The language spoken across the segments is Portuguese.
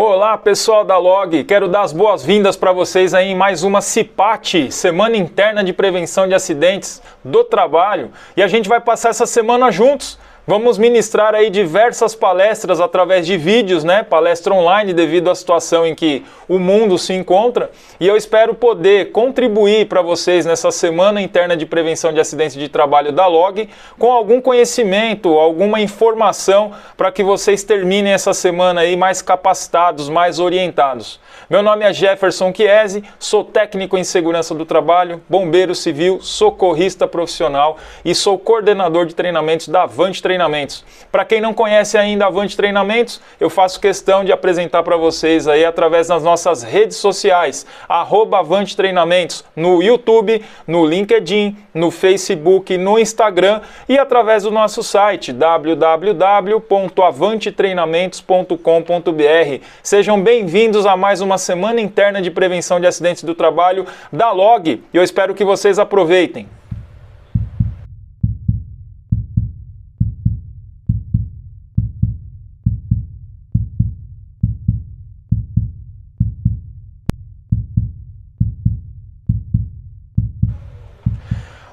Olá pessoal da Log, quero dar as boas-vindas para vocês aí em mais uma CIPAT, Semana Interna de Prevenção de Acidentes do Trabalho, e a gente vai passar essa semana juntos. Vamos ministrar aí diversas palestras através de vídeos, palestra online devido à situação em que o mundo se encontra, e eu espero poder contribuir para vocês nessa Semana Interna de Prevenção de Acidentes de Trabalho da Log com algum conhecimento, alguma informação para que vocês terminem essa semana aí mais capacitados, mais orientados. Meu nome é Jefferson Chiesi, sou técnico em segurança do trabalho, bombeiro civil, socorrista profissional e sou coordenador de treinamentos da Avante Treinamentos. Para quem não conhece ainda a Avante Treinamentos, eu faço questão de apresentar para vocês aí através das nossas redes sociais, @Avante Treinamentos, no YouTube, no LinkedIn, no Facebook, no Instagram e através do nosso site www.avantetreinamentos.com.br. Sejam bem-vindos a mais uma Semana Interna de Prevenção de Acidentes do Trabalho da Log e eu espero que vocês aproveitem.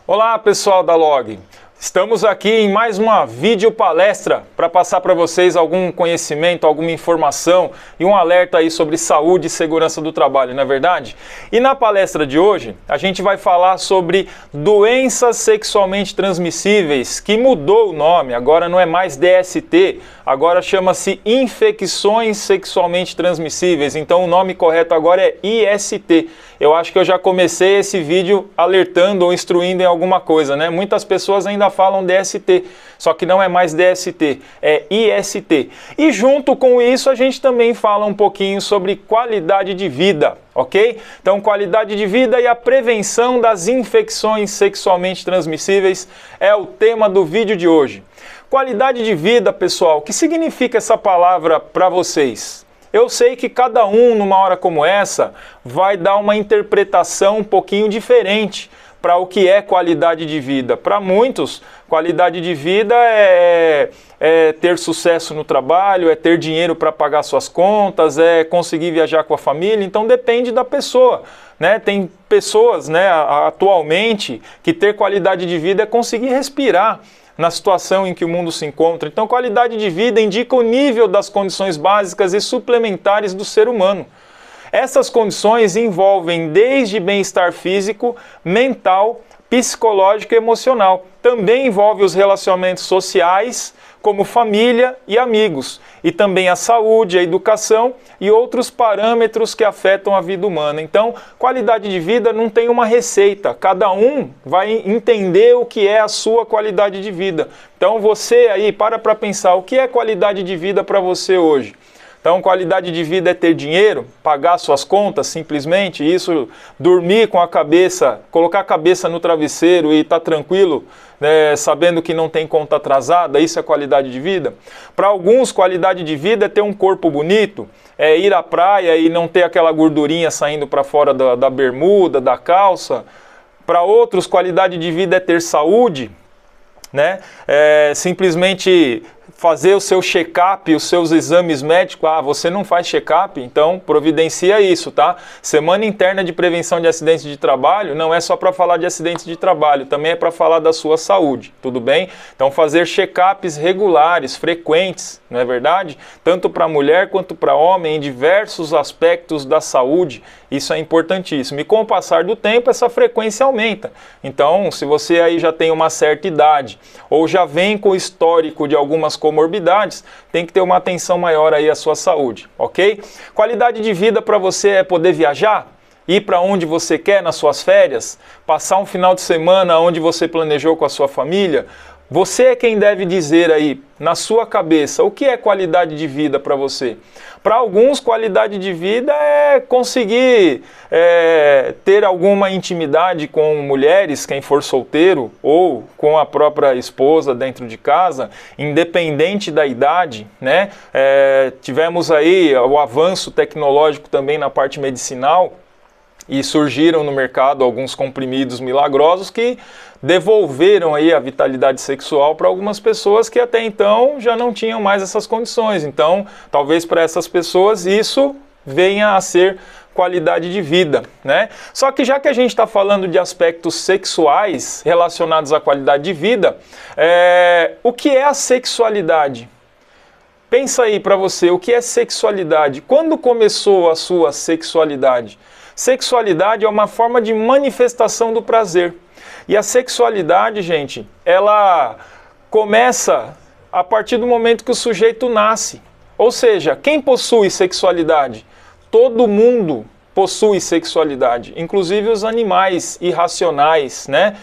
Olá pessoal da Log, estamos aqui em mais uma videopalestra para passar para vocês algum conhecimento, alguma informação e um alerta aí sobre saúde e segurança do trabalho, não é verdade? E na palestra de hoje a gente vai falar sobre doenças sexualmente transmissíveis, que mudou o nome, agora não é mais DST, agora chama-se infecções sexualmente transmissíveis, então o nome correto agora é IST. Eu acho que eu já comecei esse vídeo alertando ou instruindo em alguma coisa, né? Muitas pessoas ainda falam DST, só que não é mais DST, é IST. E junto com isso a gente também fala um pouquinho sobre qualidade de vida, ok? Então qualidade de vida e a prevenção das infecções sexualmente transmissíveis é o tema do vídeo de hoje. Qualidade de vida, pessoal, o que significa essa palavra para vocês? Eu sei que cada um, numa hora como essa, vai dar uma interpretação um pouquinho diferente para o que é qualidade de vida. Para muitos, qualidade de vida é ter sucesso no trabalho, é ter dinheiro para pagar suas contas, é conseguir viajar com a família, então depende da pessoa. Tem pessoas atualmente que ter qualidade de vida é conseguir respirar na situação em que o mundo se encontra. Então, qualidade de vida indica o nível das condições básicas e suplementares do ser humano. Essas condições envolvem desde bem-estar físico, mental, psicológico e emocional. Também envolve os relacionamentos sociais, como família e amigos, e também a saúde, a educação e outros parâmetros que afetam a vida humana. Então, qualidade de vida não tem uma receita, cada um vai entender o que é a sua qualidade de vida. Então você aí, para pensar, o que é qualidade de vida para você hoje? Então, qualidade de vida é ter dinheiro, pagar suas contas simplesmente, isso, dormir com a cabeça, colocar a cabeça no travesseiro e estar tranquilo, sabendo que não tem conta atrasada, isso é qualidade de vida? Para alguns, qualidade de vida é ter um corpo bonito, é ir à praia e não ter aquela gordurinha saindo para fora da bermuda, da calça. Para outros, qualidade de vida é ter saúde, simplesmente fazer o seu check-up, os seus exames médicos. Você não faz check-up? Então providencia isso, tá? Semana Interna de Prevenção de Acidentes de Trabalho não é só para falar de acidentes de trabalho, também é para falar da sua saúde, tudo bem? Então fazer check-ups regulares, frequentes, não é verdade? Tanto para mulher quanto para homem, em diversos aspectos da saúde, isso é importantíssimo. E com o passar do tempo, essa frequência aumenta. Então, se você aí já tem uma certa idade, ou já vem com o histórico de algumas comorbidades, tem que ter uma atenção maior aí à sua saúde, ok? Qualidade de vida para você é poder viajar? Ir para onde você quer nas suas férias? Passar um final de semana onde você planejou com a sua família? Você é quem deve dizer aí, na sua cabeça, o que é qualidade de vida para você. Para alguns, qualidade de vida é conseguir ter alguma intimidade com mulheres, quem for solteiro, ou com a própria esposa dentro de casa, independente da idade, Tivemos aí o avanço tecnológico também na parte medicinal, E surgiram no mercado alguns comprimidos milagrosos que devolveram aí a vitalidade sexual para algumas pessoas que até então já não tinham mais essas condições. Então, talvez para essas pessoas isso venha a ser qualidade de vida, né? Só que já que a gente está falando de aspectos sexuais relacionados à qualidade de vida, o que é a sexualidade? Pensa aí para você, o que é sexualidade? Quando começou a sua sexualidade? Sexualidade é uma forma de manifestação do prazer. E a sexualidade, gente, ela começa a partir do momento que o sujeito nasce. Ou seja, quem possui sexualidade? Todo mundo possui sexualidade, inclusive os animais irracionais, né?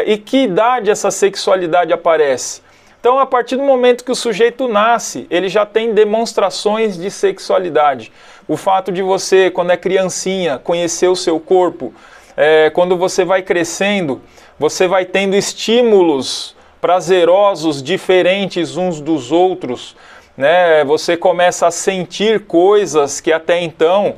E que idade essa sexualidade aparece? Então, a partir do momento que o sujeito nasce, ele já tem demonstrações de sexualidade. O fato de você, quando é criancinha, conhecer o seu corpo, quando você vai crescendo, você vai tendo estímulos prazerosos diferentes uns dos outros, né? Você começa a sentir coisas que até então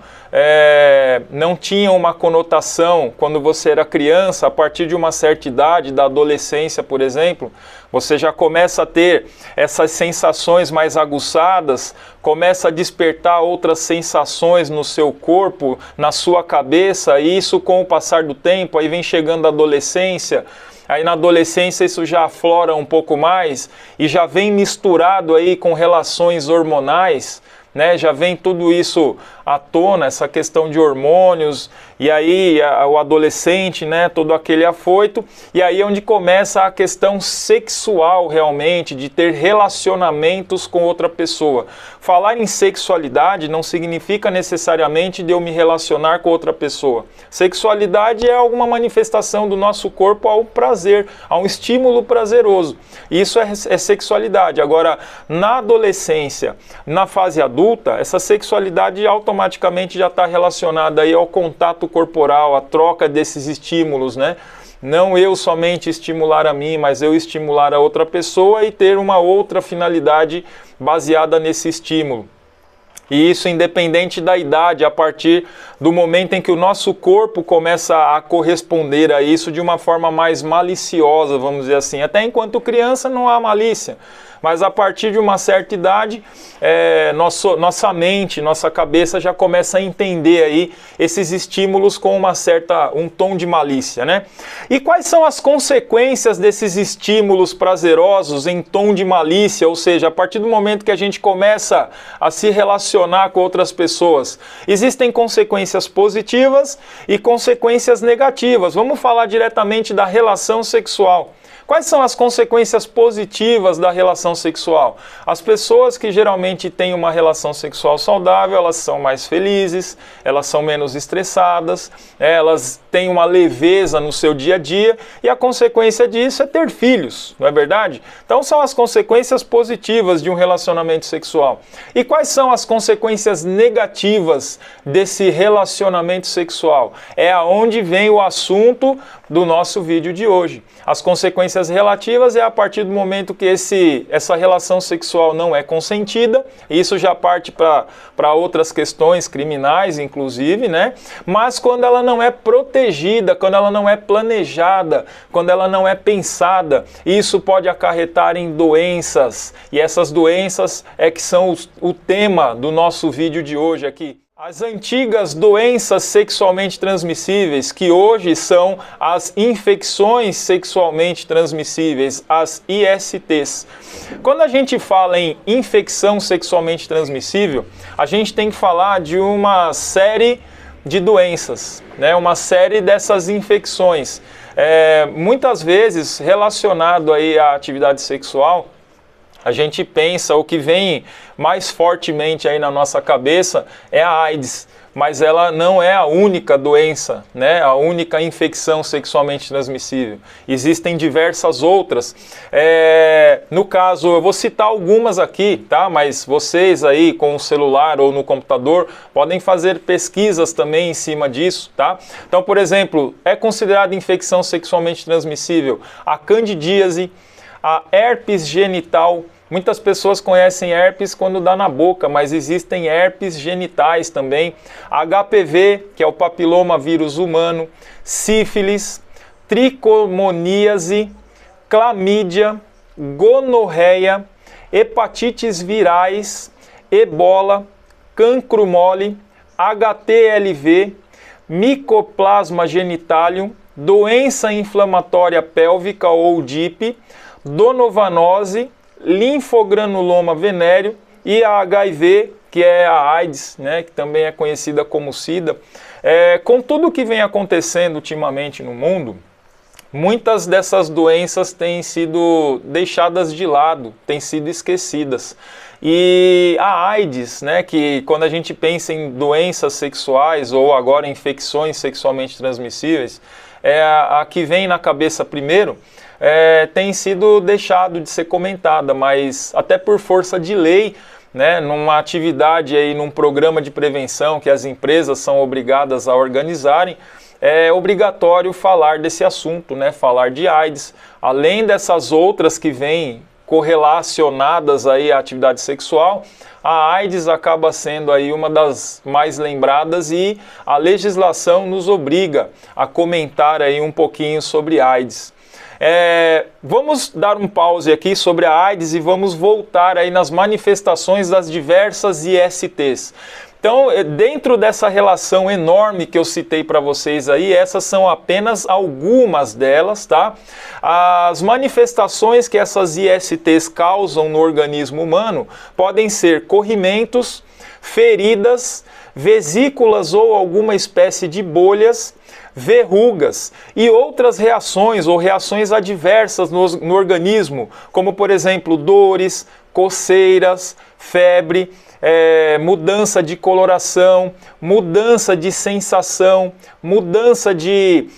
não tinham uma conotação quando você era criança. A partir de uma certa idade, da adolescência, por exemplo, você já começa a ter essas sensações mais aguçadas, começa a despertar outras sensações no seu corpo, na sua cabeça, e isso com o passar do tempo, aí vem chegando a adolescência. Aí na adolescência isso já aflora um pouco mais e já vem misturado aí com relações hormonais, né? Já vem tudo isso à tona, essa questão de hormônios, e aí o adolescente, né, todo aquele afoito, e aí é onde começa a questão sexual realmente, de ter relacionamentos com outra pessoa. Falar em sexualidade não significa necessariamente de eu me relacionar com outra pessoa. Sexualidade é alguma manifestação do nosso corpo ao prazer, a um estímulo prazeroso. Isso é sexualidade. Agora, na adolescência, na fase adulta, essa sexualidade automaticamente já está relacionada aí ao contato corporal, à troca desses estímulos, né? Não eu somente estimular a mim, mas eu estimular a outra pessoa e ter uma outra finalidade baseada nesse estímulo. E isso independente da idade, a partir do momento em que o nosso corpo começa a corresponder a isso de uma forma mais maliciosa, vamos dizer assim. Até enquanto criança não há malícia, mas a partir de uma certa idade, nossa mente, nossa cabeça já começa a entender aí esses estímulos com um tom de malícia, né? E quais são as consequências desses estímulos prazerosos em tom de malícia? Ou seja, a partir do momento que a gente começa a se relacionar com outras pessoas, existem consequências positivas e consequências negativas. Vamos falar diretamente da relação sexual. Quais são as consequências positivas da relação sexual? As pessoas que geralmente têm uma relação sexual saudável, elas são mais felizes, elas são menos estressadas, elas têm uma leveza no seu dia a dia, e a consequência disso é ter filhos, não é verdade? Então são as consequências positivas de um relacionamento sexual. E quais são as consequências negativas desse relacionamento sexual? É aonde vem o assunto do nosso vídeo de hoje. As consequências relativas é a partir do momento que essa relação sexual não é consentida, e isso já parte para outras questões criminais, inclusive, né? Mas quando ela não é protegida, quando ela não é planejada, quando ela não é pensada, isso pode acarretar em doenças, e essas doenças é que são o tema do nosso vídeo de hoje aqui. As antigas doenças sexualmente transmissíveis, que hoje são as infecções sexualmente transmissíveis, as ISTs. Quando a gente fala em infecção sexualmente transmissível, a gente tem que falar de uma série de doenças, né? Uma série dessas infecções, muitas vezes relacionado aí à atividade sexual. A gente pensa, o que vem mais fortemente aí na nossa cabeça é a AIDS, mas ela não é a única doença, né? A única infecção sexualmente transmissível. Existem diversas outras. No caso, eu vou citar algumas aqui, tá? Mas vocês aí com o celular ou no computador podem fazer pesquisas também em cima disso, tá? Então, por exemplo, é considerada infecção sexualmente transmissível a candidíase, a herpes genital, Muitas pessoas conhecem herpes quando dá na boca, mas existem herpes genitais também, HPV, que é o papiloma vírus humano, sífilis, tricomoníase, clamídia, gonorreia, hepatites virais, ebola, cancro mole, HTLV, micoplasma genitalium, doença inflamatória pélvica ou DIP, donovanose, linfogranuloma venéreo e a HIV, que é a AIDS, né, que também é conhecida como SIDA. Com tudo que vem acontecendo ultimamente no mundo, muitas dessas doenças têm sido deixadas de lado, têm sido esquecidas. E a AIDS, né, que quando a gente pensa em doenças sexuais ou agora infecções sexualmente transmissíveis, é a que vem na cabeça primeiro, tem sido deixado de ser comentada, mas até por força de lei, né, numa atividade aí, num programa de prevenção que as empresas são obrigadas a organizarem, é obrigatório falar desse assunto, né, falar de AIDS, além dessas outras que vêm correlacionadas aí à atividade sexual. A AIDS acaba sendo aí uma das mais lembradas e a legislação nos obriga a comentar aí um pouquinho sobre AIDS. Vamos dar um pause aqui sobre a AIDS e vamos voltar aí nas manifestações das diversas ISTs. Então, dentro dessa relação enorme que eu citei para vocês aí, essas são apenas algumas delas, tá? As manifestações que essas ISTs causam no organismo humano podem ser corrimentos, feridas, vesículas ou alguma espécie de bolhas, verrugas e outras reações ou reações adversas no organismo, como por exemplo dores, coceiras, febre, mudança de coloração, mudança de sensação, mudança de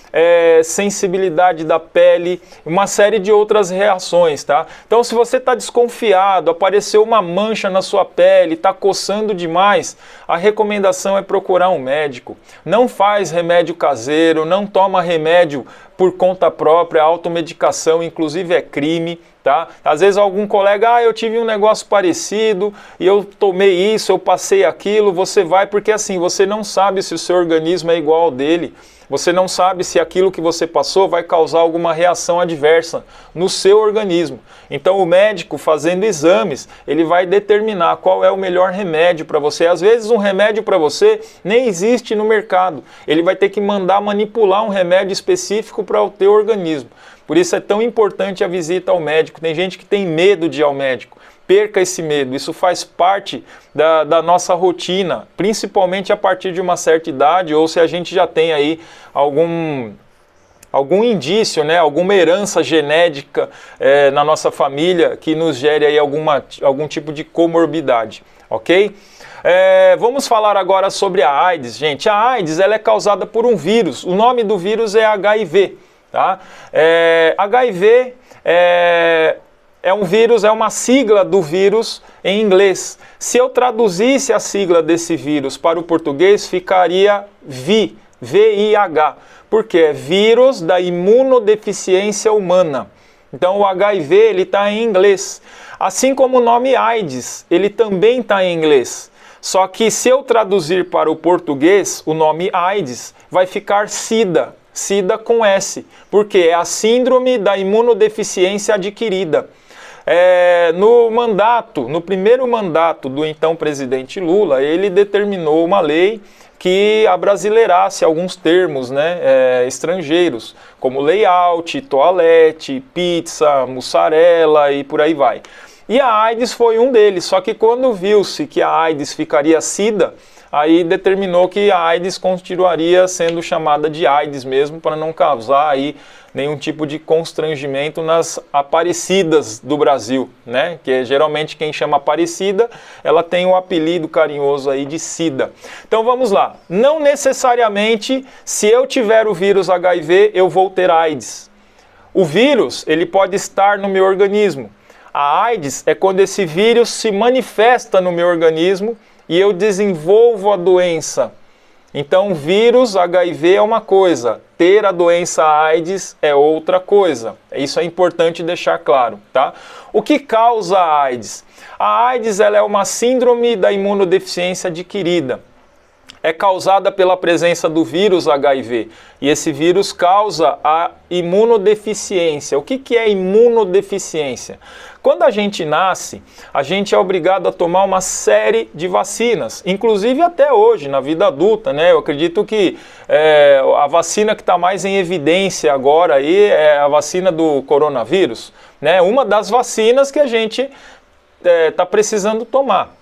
sensibilidade da pele, uma série de outras reações, tá? Então, se você está desconfiado, apareceu uma mancha na sua pele, está coçando demais, a recomendação é procurar um médico. Não faz remédio caseiro, não toma remédio por conta própria, a automedicação inclusive é crime, tá? Às vezes algum colega, eu tive um negócio parecido e eu tomei isso, eu passei aquilo, você vai porque assim, você não sabe se o seu organismo é igual ao dele, você não sabe se aquilo que você passou vai causar alguma reação adversa no seu organismo. Então o médico, fazendo exames, ele vai determinar qual é o melhor remédio para você. Às vezes um remédio para você nem existe no mercado. Ele vai ter que mandar manipular um remédio específico para o teu organismo. Por isso é tão importante a visita ao médico. Tem gente que tem medo de ir ao médico. Perca esse medo, isso faz parte da nossa rotina, principalmente a partir de uma certa idade, ou se a gente já tem aí algum indício, né, alguma herança genética na nossa família que nos gere aí algum tipo de comorbidade, ok? Vamos falar agora sobre a AIDS, gente. A AIDS ela é causada por um vírus, o nome do vírus é HIV, tá? HIV é um vírus, é uma sigla do vírus em inglês. Se eu traduzisse a sigla desse vírus para o português, ficaria VIH, porque é vírus da imunodeficiência humana. Então o HIV ele está em inglês. Assim como o nome AIDS, ele também está em inglês. Só que se eu traduzir para o português, o nome AIDS vai ficar SIDA. SIDA com S, porque é a síndrome da imunodeficiência adquirida. No primeiro mandato do então presidente Lula, ele determinou uma lei que abrasileirasse alguns termos, né, estrangeiros, como layout, toalete, pizza, mussarela e por aí vai. E a AIDS foi um deles, só que quando viu-se que a AIDS ficaria SIDA, aí determinou que a AIDS continuaria sendo chamada de AIDS mesmo, para não causar aí nenhum tipo de constrangimento nas Aparecidas do Brasil, né? Que geralmente quem chama Aparecida, ela tem o apelido carinhoso aí de SIDA. Então vamos lá, não necessariamente se eu tiver o vírus HIV eu vou ter AIDS. O vírus, ele pode estar no meu organismo. A AIDS é quando esse vírus se manifesta no meu organismo e eu desenvolvo a doença Então, vírus HIV é uma coisa, ter a doença AIDS é outra coisa. Isso é importante deixar claro, tá? O que causa a AIDS? A AIDS ela é uma síndrome da imunodeficiência adquirida. É causada pela presença do vírus HIV. E esse vírus causa a imunodeficiência. O que é imunodeficiência? Quando a gente nasce, a gente é obrigado a tomar uma série de vacinas, inclusive até hoje, na vida adulta, né? Eu acredito que a vacina que está mais em evidência agora aí é a vacina do coronavírus, né? Uma das vacinas que a gente está precisando tomar.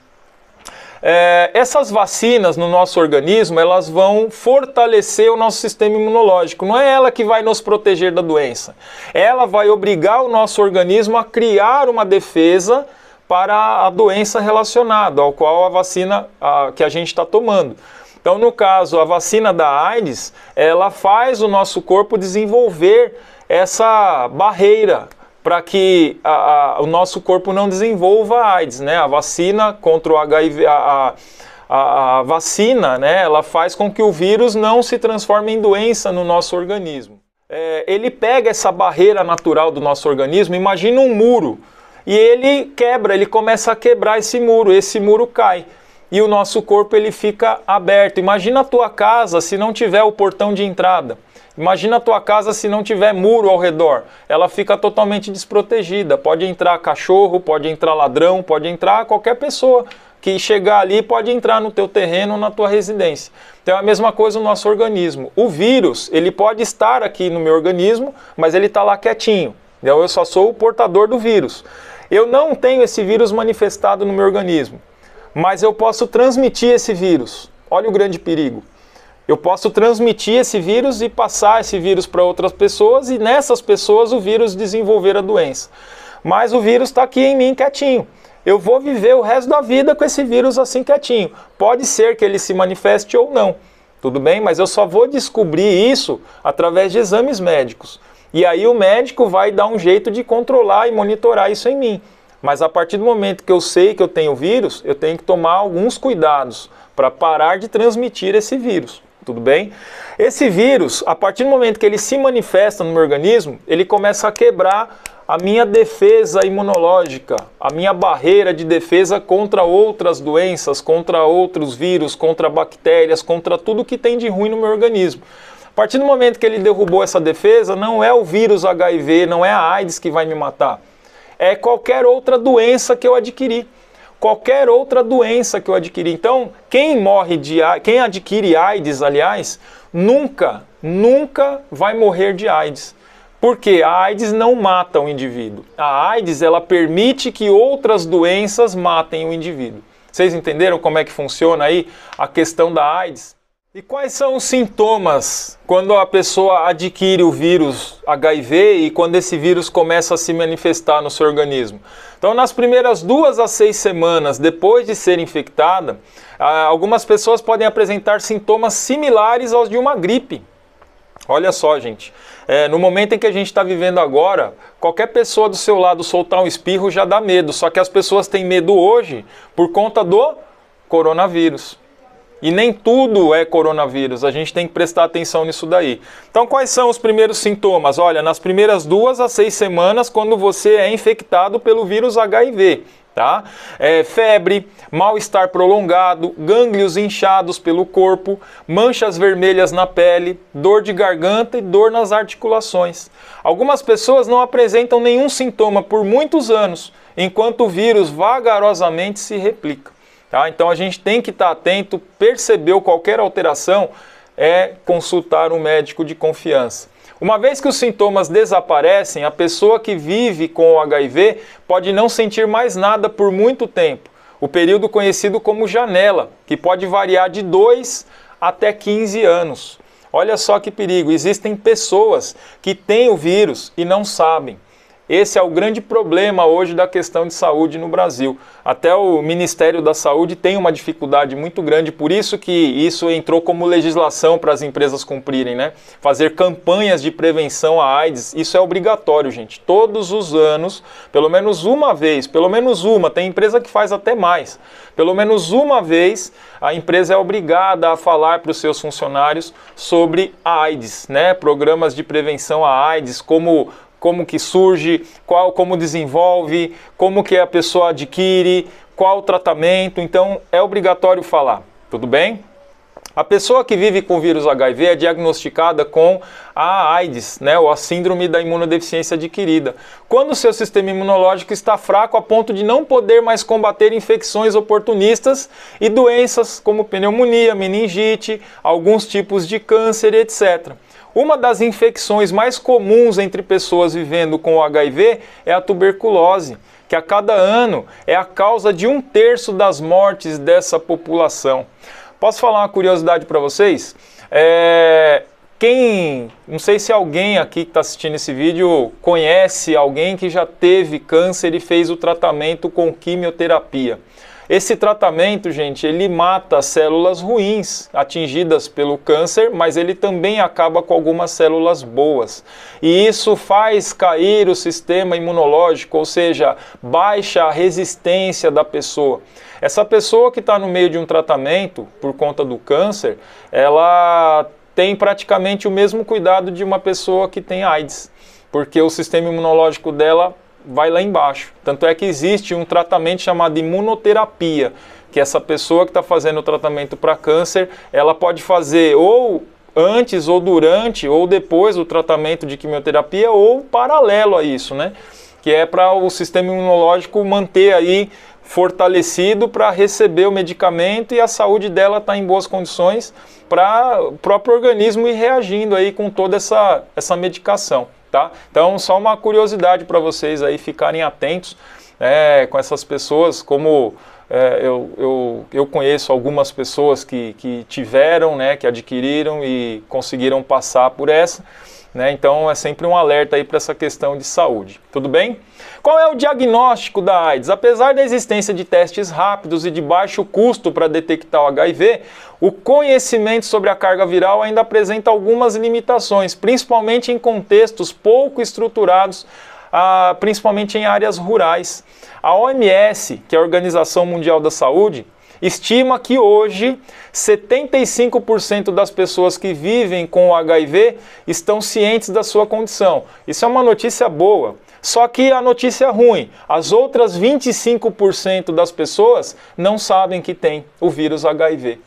Essas vacinas no nosso organismo, elas vão fortalecer o nosso sistema imunológico. Não é ela que vai nos proteger da doença. Ela vai obrigar o nosso organismo a criar uma defesa para a doença relacionada, ao qual a vacina que a gente está tomando. Então, no caso, a vacina da AIDS, ela faz o nosso corpo desenvolver essa barreira para que o nosso corpo não desenvolva AIDS, né? A vacina contra o HIV, a vacina, né? Ela faz com que o vírus não se transforme em doença no nosso organismo. Ele pega essa barreira natural do nosso organismo, imagina um muro, e ele quebra, ele começa a quebrar esse muro cai. E o nosso corpo ele fica aberto. Imagina a tua casa se não tiver o portão de entrada. Imagina a tua casa se não tiver muro ao redor, ela fica totalmente desprotegida. Pode entrar cachorro, pode entrar ladrão, pode entrar qualquer pessoa que chegar ali, pode entrar no teu terreno, na tua residência. Então é a mesma coisa no nosso organismo. O vírus, ele pode estar aqui no meu organismo, mas ele está lá quietinho. Eu só sou o portador do vírus. Eu não tenho esse vírus manifestado no meu organismo, mas eu posso transmitir esse vírus. Olha o grande perigo. Eu posso transmitir esse vírus e passar esse vírus para outras pessoas e nessas pessoas o vírus desenvolver a doença. Mas o vírus está aqui em mim quietinho. Eu vou viver o resto da vida com esse vírus assim quietinho. Pode ser que ele se manifeste ou não, tudo bem? Mas eu só vou descobrir isso através de exames médicos. E aí o médico vai dar um jeito de controlar e monitorar isso em mim. Mas a partir do momento que eu sei que eu tenho vírus, eu tenho que tomar alguns cuidados para parar de transmitir esse vírus. Tudo bem? Esse vírus, a partir do momento que ele se manifesta no meu organismo, ele começa a quebrar a minha defesa imunológica, a minha barreira de defesa contra outras doenças, contra outros vírus, contra bactérias, contra tudo que tem de ruim no meu organismo. A partir do momento que ele derrubou essa defesa, não é o vírus HIV, não é a AIDS que vai me matar. É qualquer outra doença que eu adquiri. Qualquer outra doença que eu adquiri. Então, quem adquire AIDS, aliás, nunca vai morrer de AIDS. Porque a AIDS não mata o indivíduo. A AIDS, ela permite que outras doenças matem o indivíduo. Vocês entenderam como é que funciona aí a questão da AIDS? E quais são os sintomas quando a pessoa adquire o vírus HIV e quando esse vírus começa a se manifestar no seu organismo? Então, nas primeiras 2 a 6 semanas depois de ser infectada, algumas pessoas podem apresentar sintomas similares aos de uma gripe. Olha só, gente, no momento em que a gente está vivendo agora, qualquer pessoa do seu lado soltar um espirro já dá medo, só que as pessoas têm medo hoje por conta do coronavírus. E nem tudo é coronavírus, a gente tem que prestar atenção nisso daí. Então, quais são os primeiros sintomas? Olha, nas primeiras 2 a 6 semanas, quando você é infectado pelo vírus HIV, tá? Febre, mal-estar prolongado, gânglios inchados pelo corpo, manchas vermelhas na pele, dor de garganta e dor nas articulações. Algumas pessoas não apresentam nenhum sintoma por muitos anos, enquanto o vírus vagarosamente se replica. Tá? Então a gente tem que estar atento, percebeu qualquer alteração, consultar um médico de confiança. Uma vez que os sintomas desaparecem, a pessoa que vive com o HIV pode não sentir mais nada por muito tempo. O período conhecido como janela, que pode variar de 2 até 15 anos. Olha só que perigo, existem pessoas que têm o vírus e não sabem. Esse é o grande problema hoje da questão de saúde no Brasil. Até o Ministério da Saúde tem uma dificuldade muito grande, por isso que isso entrou como legislação para as empresas cumprirem, né? Fazer campanhas de prevenção à AIDS, isso é obrigatório, gente. Todos os anos, pelo menos uma vez, pelo menos uma, tem empresa que faz até mais. Pelo menos uma vez, a empresa é obrigada a falar para os seus funcionários sobre a AIDS, né? Programas de prevenção à AIDS, como que surge, como desenvolve, como que a pessoa adquire, qual o tratamento. Então é obrigatório falar, tudo bem? A pessoa que vive com o vírus HIV é diagnosticada com a AIDS, né, ou a síndrome da imunodeficiência adquirida, quando o seu sistema imunológico está fraco a ponto de não poder mais combater infecções oportunistas e doenças como pneumonia, meningite, alguns tipos de câncer, etc. Uma das infecções mais comuns entre pessoas vivendo com o HIV é a tuberculose, que a cada ano é a causa de 1/3 das mortes dessa população. Posso falar uma curiosidade para vocês? Não sei se alguém aqui que está assistindo esse vídeo conhece alguém que já teve câncer e fez o tratamento com quimioterapia. Esse tratamento, gente, ele mata células ruins atingidas pelo câncer, mas ele também acaba com algumas células boas. E isso faz cair o sistema imunológico, ou seja, baixa a resistência da pessoa. Essa pessoa que está no meio de um tratamento por conta do câncer, ela tem praticamente o mesmo cuidado de uma pessoa que tem AIDS, porque o sistema imunológico dela vai lá embaixo. Tanto é que existe um tratamento chamado imunoterapia, que essa pessoa que está fazendo o tratamento para câncer, ela pode fazer ou antes, ou durante, ou depois do tratamento de quimioterapia, ou paralelo a isso, né? Que é para o sistema imunológico manter aí fortalecido para receber o medicamento e a saúde dela está em boas condições para o próprio organismo ir reagindo aí com toda essa medicação. Tá? Então, só uma curiosidade para vocês aí ficarem atentos com essas pessoas, como eu conheço algumas pessoas que tiveram, né, que adquiriram e conseguiram passar por essa, né? Então é sempre um alerta aí para essa questão de saúde, tudo bem? Qual é o diagnóstico da AIDS? Apesar da existência de testes rápidos e de baixo custo para detectar o HIV, o conhecimento sobre a carga viral ainda apresenta algumas limitações, principalmente em contextos pouco estruturados, principalmente em áreas rurais. A OMS, que é a Organização Mundial da Saúde, estima que hoje 75% das pessoas que vivem com o HIV estão cientes da sua condição. Isso é uma notícia boa. Só que a notícia é ruim, as outras 25% das pessoas não sabem que tem o vírus HIV.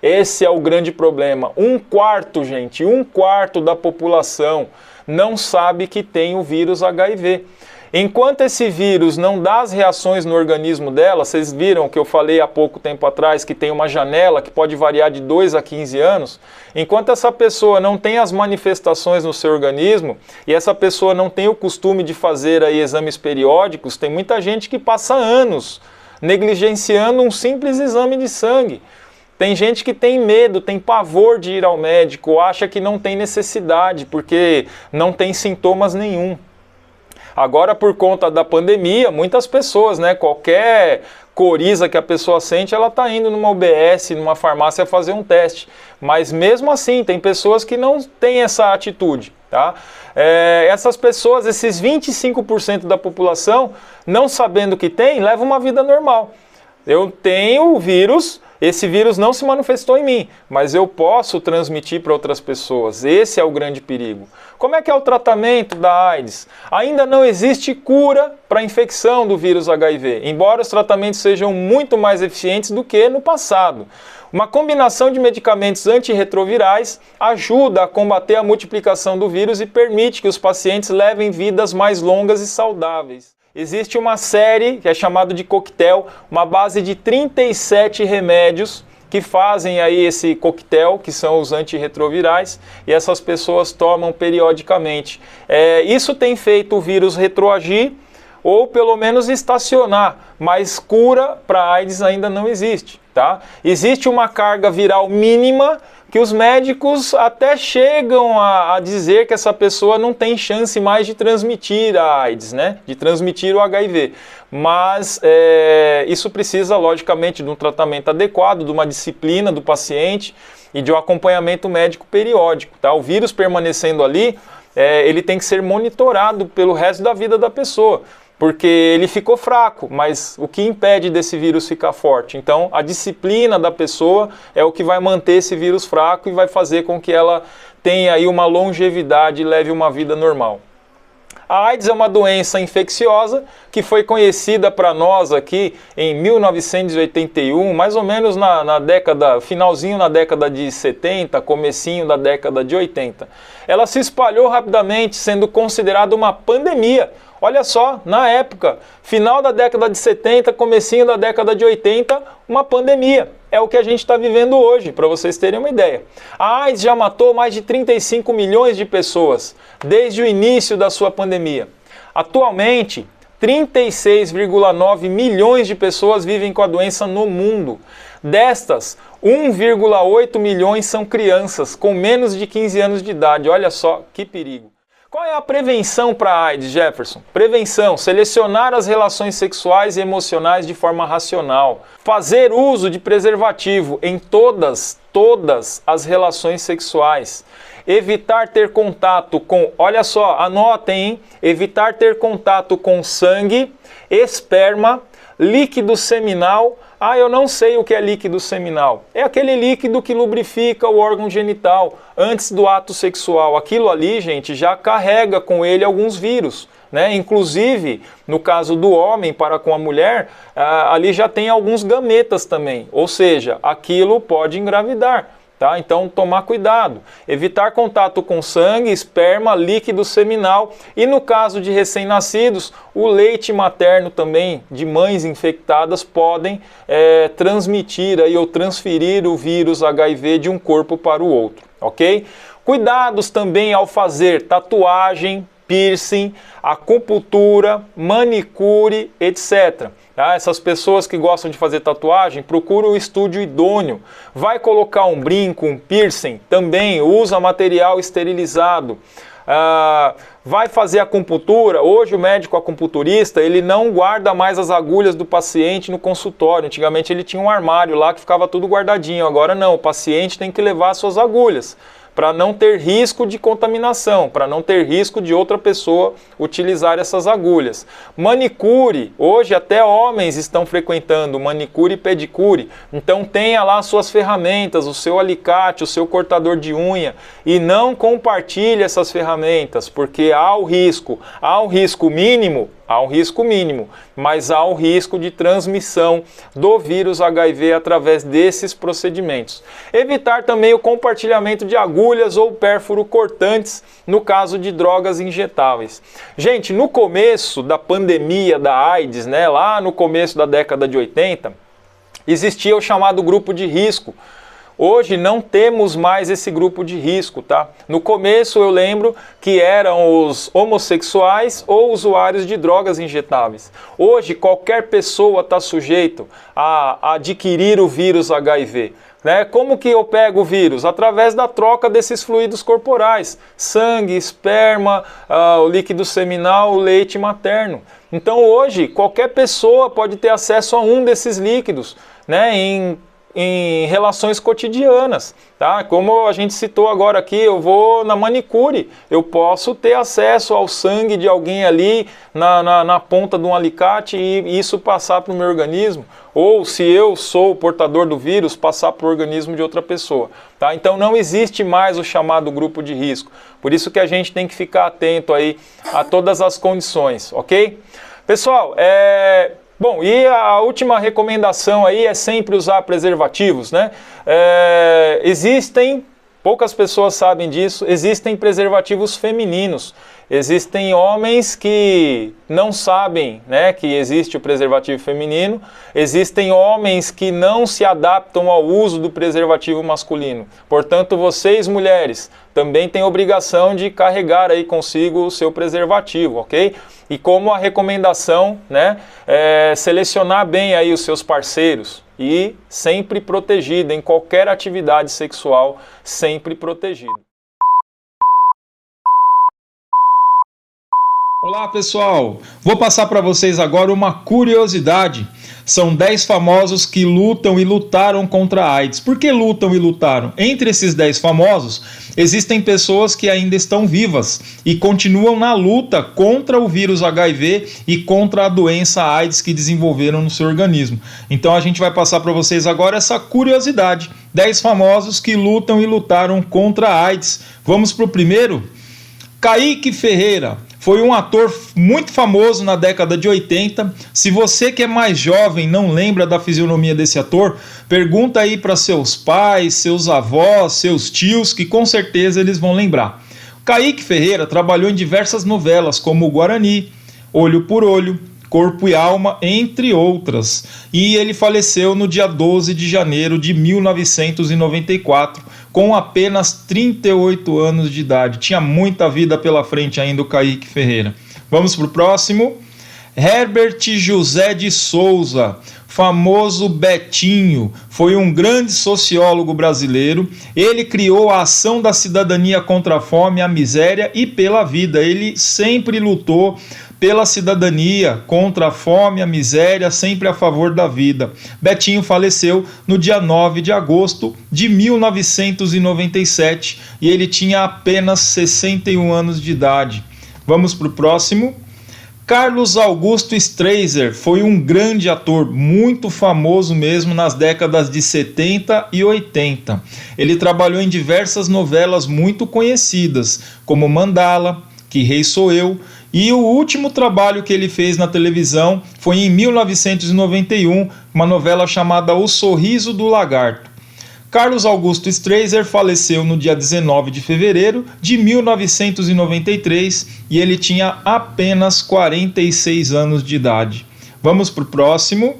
Esse é o grande problema. 1/4, gente, 1/4 da população não sabe que tem o vírus HIV. Enquanto esse vírus não dá as reações no organismo dela, vocês viram que eu falei há pouco tempo atrás que tem uma janela que pode variar de 2 a 15 anos, enquanto essa pessoa não tem as manifestações no seu organismo e essa pessoa não tem o costume de fazer aí exames periódicos, tem muita gente que passa anos negligenciando um simples exame de sangue. Tem gente que tem medo, tem pavor de ir ao médico, acha que não tem necessidade porque não tem sintomas nenhum. Agora, por conta da pandemia, muitas pessoas, né, qualquer coriza que a pessoa sente, ela está indo numa UBS, numa farmácia fazer um teste. Mas mesmo assim, tem pessoas que não têm essa atitude, tá? Essas pessoas, esses 25% da população, não sabendo que tem, levam uma vida normal. Eu tenho o vírus, esse vírus não se manifestou em mim, mas eu posso transmitir para outras pessoas. Esse é o grande perigo. Como é que é o tratamento da AIDS? Ainda não existe cura para a infecção do vírus HIV, embora os tratamentos sejam muito mais eficientes do que no passado. Uma combinação de medicamentos antirretrovirais ajuda a combater a multiplicação do vírus e permite que os pacientes levem vidas mais longas e saudáveis. Existe uma série que é chamada de coquetel, uma base de 37 remédios que fazem aí esse coquetel, que são os antirretrovirais, e essas pessoas tomam periodicamente. Isso tem feito o vírus retroagir, ou pelo menos estacionar, mas cura para AIDS ainda não existe, tá? Existe uma carga viral mínima que os médicos até chegam a dizer que essa pessoa não tem chance mais de transmitir a AIDS, né? De transmitir o HIV. Mas isso precisa, logicamente, de um tratamento adequado, de uma disciplina do paciente e de um acompanhamento médico periódico, tá? O vírus permanecendo ali, ele tem que ser monitorado pelo resto da vida da pessoa, porque ele ficou fraco, mas o que impede desse vírus ficar forte? Então, a disciplina da pessoa é o que vai manter esse vírus fraco e vai fazer com que ela tenha aí uma longevidade e leve uma vida normal. A AIDS é uma doença infecciosa que foi conhecida para nós aqui em 1981, mais ou menos finalzinho na década de 70, comecinho da década de 80. Ela se espalhou rapidamente, sendo considerada uma pandemia. Olha só, na época, final da década de 70, comecinho da década de 80, uma pandemia. É o que a gente está vivendo hoje, para vocês terem uma ideia. A AIDS já matou mais de 35 milhões de pessoas desde o início da sua pandemia. Atualmente, 36,9 milhões de pessoas vivem com a doença no mundo. Destas, 1,8 milhões são crianças com menos de 15 anos de idade. Olha só que perigo. Qual é a prevenção para a AIDS, Jefferson? Prevenção: selecionar as relações sexuais e emocionais de forma racional. Fazer uso de preservativo em todas as relações sexuais. Evitar ter contato com, olha só, anotem, hein? Evitar ter contato com sangue, esperma, líquido seminal. Eu não sei o que é líquido seminal. É aquele líquido que lubrifica o órgão genital antes do ato sexual. Aquilo ali, gente, já carrega com ele alguns vírus, né? Inclusive, no caso do homem para com a mulher, ali já tem alguns gametas também. Ou seja, aquilo pode engravidar. Tá? Então, tomar cuidado. Evitar contato com sangue, esperma, líquido seminal e, no caso de recém-nascidos, o leite materno também de mães infectadas podem transmitir aí, ou transferir o vírus HIV de um corpo para o outro, ok? Cuidados também ao fazer tatuagem, piercing, acupuntura, manicure, etc. Essas pessoas que gostam de fazer tatuagem, procura um estúdio idôneo. Vai colocar um brinco, um piercing, também usa material esterilizado. Vai fazer acupuntura. Hoje o médico acupunturista, ele não guarda mais as agulhas do paciente no consultório. Antigamente ele tinha um armário lá que ficava tudo guardadinho. Agora não, o paciente tem que levar as suas agulhas, para não ter risco de contaminação, para não ter risco de outra pessoa utilizar essas agulhas. Manicure, hoje até homens estão frequentando manicure e pedicure, então tenha lá suas ferramentas, o seu alicate, o seu cortador de unha, e não compartilhe essas ferramentas, porque há um risco mínimo, mas há um risco de transmissão do vírus HIV através desses procedimentos. Evitar também o compartilhamento de agulhas ou pérfuro cortantes no caso de drogas injetáveis. Gente, no começo da pandemia da AIDS, né, lá no começo da década de 80, existia o chamado grupo de risco. Hoje não temos mais esse grupo de risco, tá? No começo eu lembro que eram os homossexuais ou usuários de drogas injetáveis. Hoje qualquer pessoa está sujeito a adquirir o vírus HIV. Né? Como que eu pego o vírus? Através da troca desses fluidos corporais, sangue, esperma, o líquido seminal, o leite materno. Então hoje qualquer pessoa pode ter acesso a um desses líquidos, né? Em relações cotidianas, tá? Como a gente citou agora aqui, eu vou na manicure, eu posso ter acesso ao sangue de alguém ali na ponta de um alicate e isso passar para o meu organismo, ou se eu sou o portador do vírus, passar para o organismo de outra pessoa, tá? Então não existe mais o chamado grupo de risco, por isso que a gente tem que ficar atento aí a todas as condições, ok? Pessoal, bom, e a última recomendação aí é sempre usar preservativos, né? Existem poucas pessoas sabem disso, existem preservativos femininos. Existem homens que não sabem, né, que existe o preservativo feminino. Existem homens que não se adaptam ao uso do preservativo masculino. Portanto, vocês, mulheres, também têm obrigação de carregar aí consigo o seu preservativo, ok? E como a recomendação, né, selecionar bem aí os seus parceiros e sempre protegido, em qualquer atividade sexual, sempre protegido. Olá pessoal, vou passar para vocês agora uma curiosidade. São 10 famosos que lutam e lutaram contra a AIDS. Por que lutam e lutaram? Entre esses 10 famosos, existem pessoas que ainda estão vivas e continuam na luta contra o vírus HIV e contra a doença AIDS que desenvolveram no seu organismo. Então a gente vai passar para vocês agora essa curiosidade. 10 famosos que lutam e lutaram contra a AIDS. Vamos para o primeiro? Kaique Ferreira. Foi um ator muito famoso na década de 80. Se você que é mais jovem não lembra da fisionomia desse ator, pergunta aí para seus pais, seus avós, seus tios, que com certeza eles vão lembrar. Kaique Ferreira trabalhou em diversas novelas, como o Guarani, Olho por Olho, Corpo e Alma, entre outras. E ele faleceu no dia 12 de janeiro de 1994, com apenas 38 anos de idade. Tinha muita vida pela frente ainda o Kaique Ferreira. Vamos para o próximo. Herbert José de Souza, famoso Betinho, foi um grande sociólogo brasileiro. Ele criou a Ação da Cidadania contra a Fome, a Miséria e pela Vida. Ele sempre lutou pela cidadania, contra a fome, a miséria, sempre a favor da vida. Betinho faleceu no dia 9 de agosto de 1997 e ele tinha apenas 61 anos de idade. Vamos para o próximo. Carlos Augusto Strasser foi um grande ator, muito famoso mesmo nas décadas de 70 e 80. Ele trabalhou em diversas novelas muito conhecidas, como Mandala, Que Rei Sou Eu, e o último trabalho que ele fez na televisão foi em 1991, uma novela chamada O Sorriso do Lagarto. Carlos Augusto Strasser faleceu no dia 19 de fevereiro de 1993 e ele tinha apenas 46 anos de idade. Vamos para o próximo.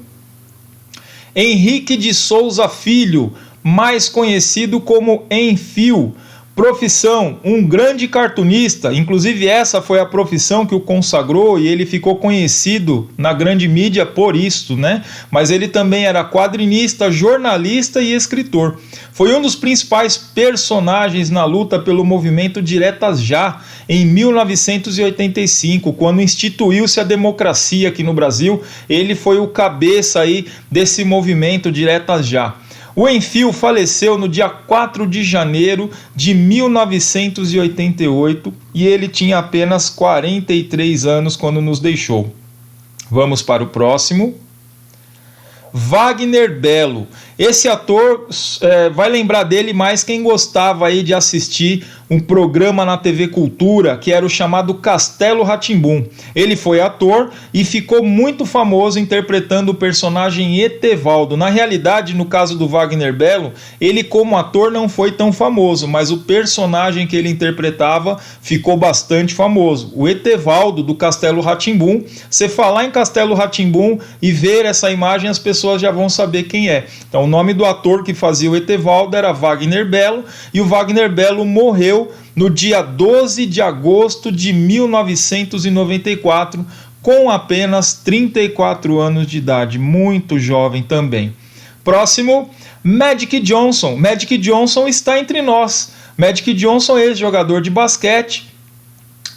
Henrique de Souza Filho, mais conhecido como Enfio. Profissão, um grande cartunista, inclusive essa foi a profissão que o consagrou e ele ficou conhecido na grande mídia por isso, né? Mas ele também era quadrinista, jornalista e escritor. Foi um dos principais personagens na luta pelo movimento Diretas Já, em 1985, quando instituiu-se a democracia aqui no Brasil. Ele foi o cabeça aí desse movimento Diretas Já. O Enfio faleceu no dia 4 de janeiro de 1988 e ele tinha apenas 43 anos quando nos deixou. Vamos para o próximo. Wagner Belo. Esse ator vai lembrar dele mais quem gostava aí de assistir um programa na TV Cultura que era o chamado Castelo Rá-Tim-Bum. Ele foi ator e ficou muito famoso interpretando o personagem Etevaldo. Na realidade, no caso do Wagner Belo, ele como ator não foi tão famoso, mas o personagem que ele interpretava ficou bastante famoso. O Etevaldo do Castelo Rá-Tim-Bum. Você falar em Castelo Rá-Tim-Bum e ver essa imagem, as pessoas já vão saber quem é. Então, o nome do ator que fazia o Etevaldo era Wagner Belo e o Wagner Belo morreu no dia 12 de agosto de 1994, com apenas 34 anos de idade, muito jovem também. Próximo, Magic Johnson. Magic Johnson está entre nós. Magic Johnson é ex-jogador de basquete,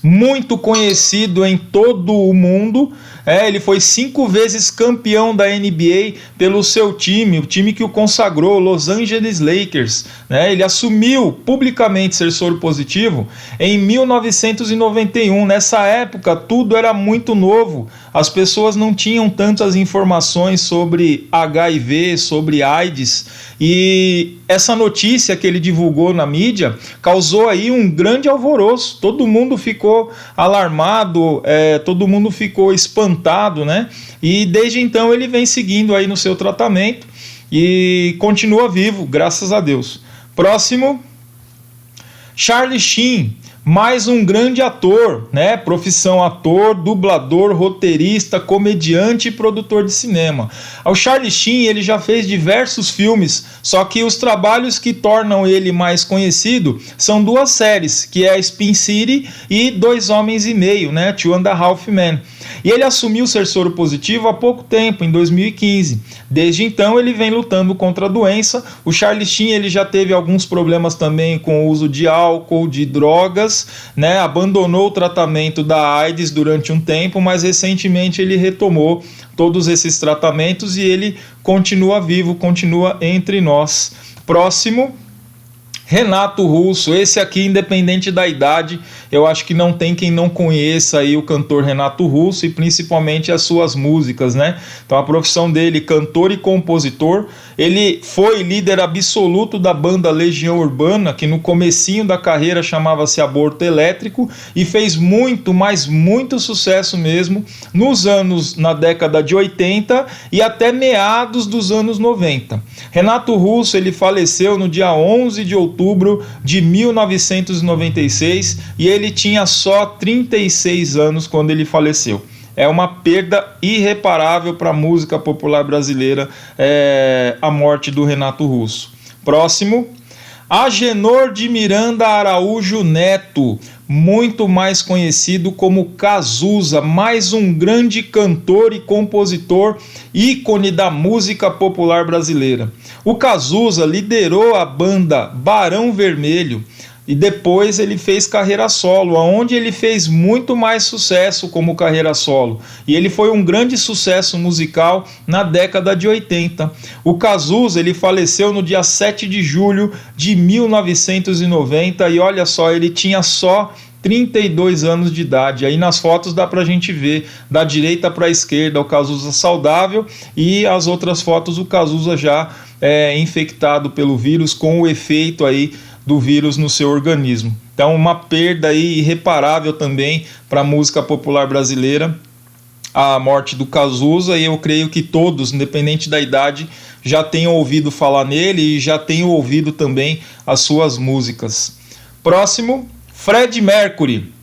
muito conhecido em todo o mundo. Ele foi 5 vezes campeão da NBA pelo seu time, o time que o consagrou, Los Angeles Lakers. Ele assumiu publicamente ser soro positivo em 1991. Nessa época, tudo era muito novo. As pessoas não tinham tantas informações sobre HIV, sobre AIDS. E essa notícia que ele divulgou na mídia causou aí um grande alvoroço. Todo mundo ficou alarmado, todo mundo ficou espantado, né? E desde então ele vem seguindo aí no seu tratamento e continua vivo, graças a Deus. Próximo, Charlie Sheen, mais um grande ator, né? Profissão ator, dublador, roteirista, comediante e produtor de cinema. O Charlie Sheen, ele já fez diversos filmes, só que os trabalhos que tornam ele mais conhecido são duas séries, que é Spin City e Dois Homens e Meio, né? Two and a Half Men. E ele assumiu ser soro positivo há pouco tempo, em 2015. Desde então ele vem lutando contra a doença. O Charlie Sheen, ele já teve alguns problemas também com o uso de álcool, de drogas, né? Abandonou o tratamento da AIDS durante um tempo, mas recentemente ele retomou todos esses tratamentos e ele continua vivo, continua entre nós. Próximo, Renato Russo. Esse aqui, independente da idade, eu acho que não tem quem não conheça aí o cantor Renato Russo e principalmente as suas músicas, né? Então a profissão dele, cantor e compositor. Ele foi líder absoluto da banda Legião Urbana, que no comecinho da carreira chamava-se Aborto Elétrico, e fez muito, mas muito sucesso mesmo na década de 80 e até meados dos anos 90. Renato Russo, ele faleceu no dia 11 de outubro de 1996 e ele tinha só 36 anos quando ele faleceu. É uma perda irreparável para a música popular brasileira, a morte do Renato Russo. Próximo, Agenor de Miranda Araújo Neto, muito mais conhecido como Cazuza, mais um grande cantor e compositor, ícone da música popular brasileira. O Cazuza liderou a banda Barão Vermelho, e depois ele fez carreira solo, onde ele fez muito mais sucesso como carreira solo. E ele foi um grande sucesso musical na década de 80. O Cazuza, ele faleceu no dia 7 de julho de 1990 e olha só, ele tinha só 32 anos de idade. Aí nas fotos dá pra gente ver da direita para a esquerda o Cazuza saudável e as outras fotos o Cazuza já infectado pelo vírus, com o efeito aí do vírus no seu organismo. Então uma perda aí irreparável também para a música popular brasileira, a morte do Cazuza, e eu creio que todos, independente da idade, já tenham ouvido falar nele e já tenham ouvido também as suas músicas. Próximo, Freddie Mercury.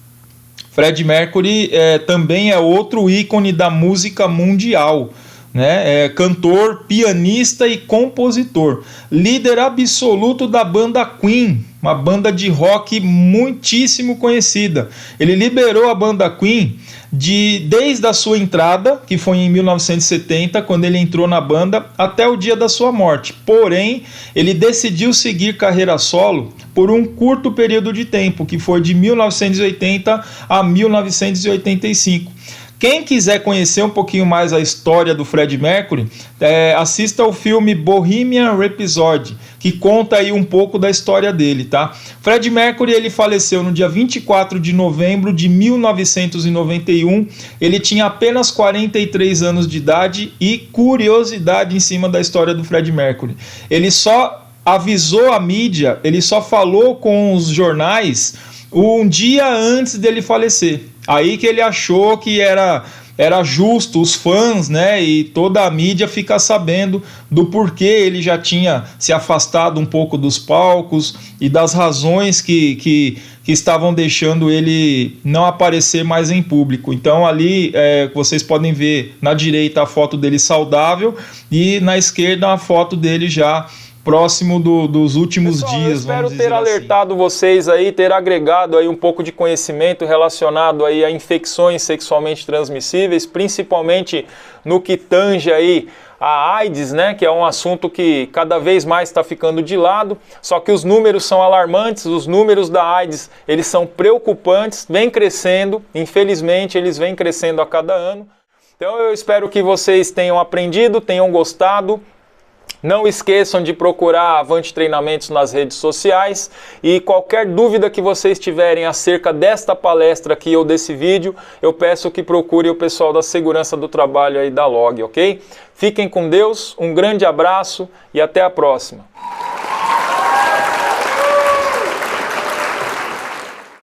Freddie Mercury também é outro ícone da música mundial, né? Cantor, pianista e compositor, líder absoluto da banda Queen, uma banda de rock muitíssimo conhecida. Ele liderou a banda Queen desde a sua entrada, que foi em 1970, quando ele entrou na banda, até o dia da sua morte. Porém, ele decidiu seguir carreira solo por um curto período de tempo, que foi de 1980 a 1985. Quem quiser conhecer um pouquinho mais a história do Freddie Mercury, assista ao filme Bohemian Rhapsody, que conta aí um pouco da história dele, tá? Freddie Mercury, ele faleceu no dia 24 de novembro de 1991, ele tinha apenas 43 anos de idade. E curiosidade em cima da história do Freddie Mercury, ele só avisou a mídia, ele só falou com os jornais um dia antes dele falecer. Aí que ele achou que era justo os fãs, né, e toda a mídia ficar sabendo do porquê ele já tinha se afastado um pouco dos palcos e das razões que estavam deixando ele não aparecer mais em público. Então ali vocês podem ver na direita a foto dele saudável e na esquerda a foto dele já próximo dos últimos dias. Eu espero ter alertado vocês aí, ter agregado aí um pouco de conhecimento relacionado aí a infecções sexualmente transmissíveis, principalmente no que tange aí a AIDS, né, que é um assunto que cada vez mais está ficando de lado, só que os números são alarmantes, os números da AIDS, eles são preocupantes, vêm crescendo, infelizmente eles vêm crescendo a cada ano. Então eu espero que vocês tenham aprendido, tenham gostado. Não esqueçam de procurar a Avante Treinamentos nas redes sociais e qualquer dúvida que vocês tiverem acerca desta palestra aqui ou desse vídeo, eu peço que procure o pessoal da segurança do trabalho aí da LOG, ok? Fiquem com Deus, um grande abraço e até a próxima.